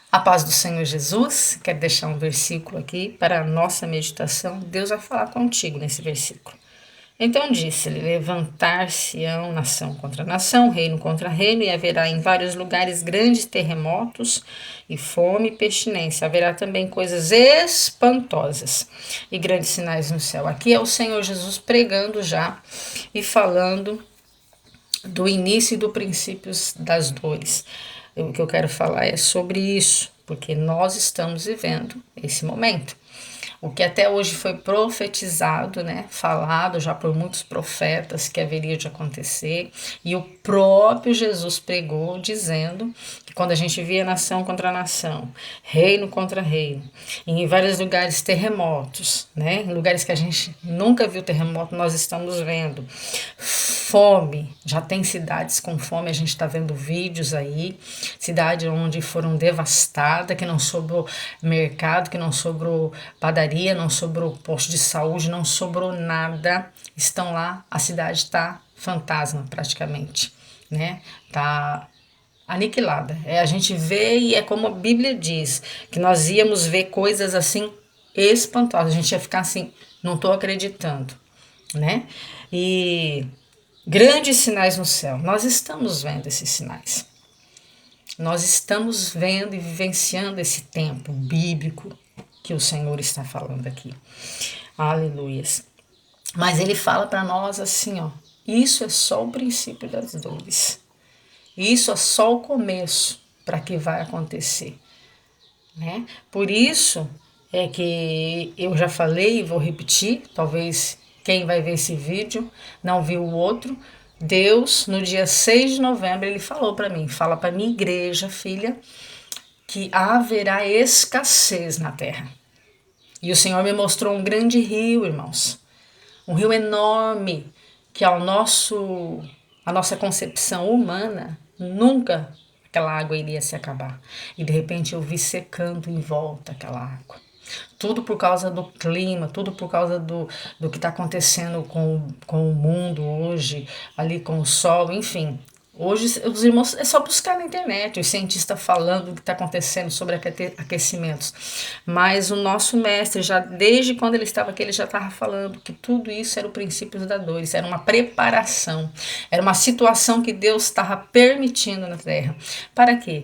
A paz do Senhor Jesus, quero deixar um versículo aqui para a nossa meditação. Deus vai falar contigo nesse versículo. Então disse-lhe: levantar-se-ão nação contra nação, reino contra reino, e haverá em vários lugares grandes terremotos e fome e pestilência. Haverá também coisas espantosas e grandes sinais no céu. Aqui é o Senhor Jesus pregando já e falando do início e do princípio das dores. O que eu quero falar é sobre isso, porque nós estamos vivendo esse momento. O que até hoje foi profetizado, né, falado já por muitos profetas que haveria de acontecer, e o próprio Jesus pregou dizendo que quando a gente via nação contra nação, reino contra reino, e em vários lugares terremotos, né, em lugares que a gente nunca viu terremoto, nós estamos vendo fome, já tem cidades com fome, a gente está vendo vídeos aí, cidades onde foram devastadas, que não sobrou mercado, que não sobrou padaria, não sobrou posto de saúde, não sobrou nada, estão lá, a cidade está fantasma praticamente, né? Tá aniquilada. A gente vê e é como a Bíblia diz, que nós íamos ver coisas assim espantosas, a gente ia ficar assim, não estou acreditando, né? E grandes sinais no céu. Nós estamos vendo esses sinais. Nós estamos vendo e vivenciando esse tempo bíblico que o Senhor está falando aqui. Aleluias. Mas ele fala para nós assim, ó, isso é só o princípio das dores. Isso é só o começo para que vai acontecer, né? Por isso é que eu já falei e vou repetir, talvez quem vai ver esse vídeo não viu o outro. Deus, no dia 6 de novembro, ele falou para mim, fala para minha igreja, filha, que haverá escassez na terra. E o Senhor me mostrou um grande rio, irmãos. Um rio enorme que a nossa concepção humana nunca aquela água iria se acabar. E de repente eu vi secando em volta aquela água. Tudo por causa do clima, tudo por causa do que está acontecendo com o mundo hoje, ali com o sol, enfim. Hoje os irmãos é só buscar na internet, os cientistas falando o que está acontecendo sobre aquecimentos. Mas o nosso mestre, já desde quando ele estava aqui, ele já estava falando que tudo isso era o princípio da dor, isso era uma preparação, era uma situação que Deus estava permitindo na terra. Para quê?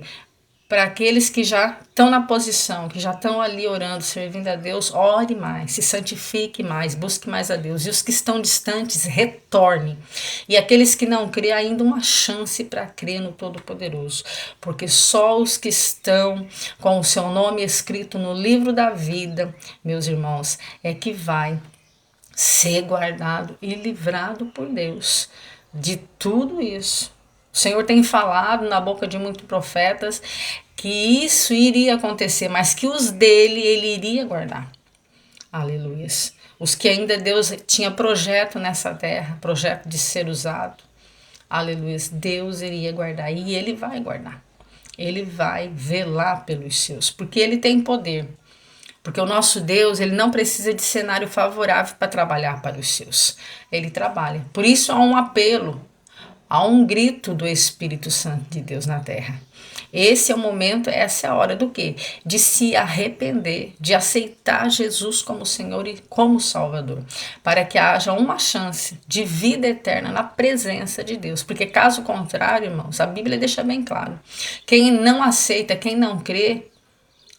Para aqueles que já estão na posição, que já estão ali orando, servindo a Deus, ore mais, se santifique mais, busque mais a Deus. E os que estão distantes, retornem. E aqueles que não crêem, ainda uma chance para crer no Todo-Poderoso. Porque só os que estão com o seu nome escrito no livro da vida, meus irmãos, é que vai ser guardado e livrado por Deus de tudo isso. O Senhor tem falado na boca de muitos profetas que isso iria acontecer, mas que os dele ele iria guardar. Aleluias. Os que ainda Deus tinha projeto nessa terra, projeto de ser usado. Aleluias. Deus iria guardar e ele vai guardar. Ele vai velar pelos seus, porque ele tem poder. Porque o nosso Deus, ele não precisa de cenário favorável para trabalhar para os seus. Ele trabalha. Por isso há um apelo, há um grito do Espírito Santo de Deus na terra. Esse é o momento, essa é a hora do quê? De se arrepender, de aceitar Jesus como Senhor e como Salvador, para que haja uma chance de vida eterna na presença de Deus. Porque caso contrário, irmãos, a Bíblia deixa bem claro, quem não aceita, quem não crê,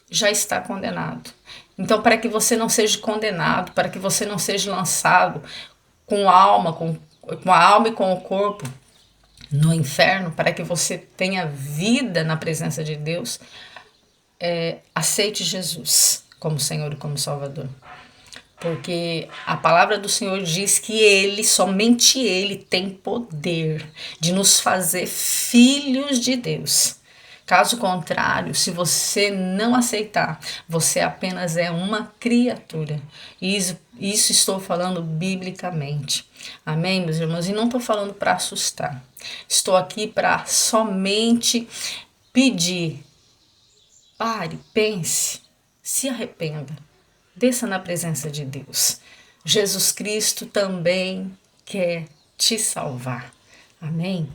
já está condenado. Então, para que você não seja condenado, para que você não seja lançado com a alma, com a alma e com o corpo no inferno, para que você tenha vida na presença de Deus, aceite Jesus como Senhor e como Salvador. Porque a palavra do Senhor diz que Ele, somente Ele, tem poder de nos fazer filhos de Deus. Caso contrário, se você não aceitar, você apenas é uma criatura. Isso estou falando biblicamente. Amém, meus irmãos? E não estou falando para assustar. Estou aqui para somente pedir. Pare, pense, se arrependa. Desça na presença de Deus. Jesus Cristo também quer te salvar. Amém?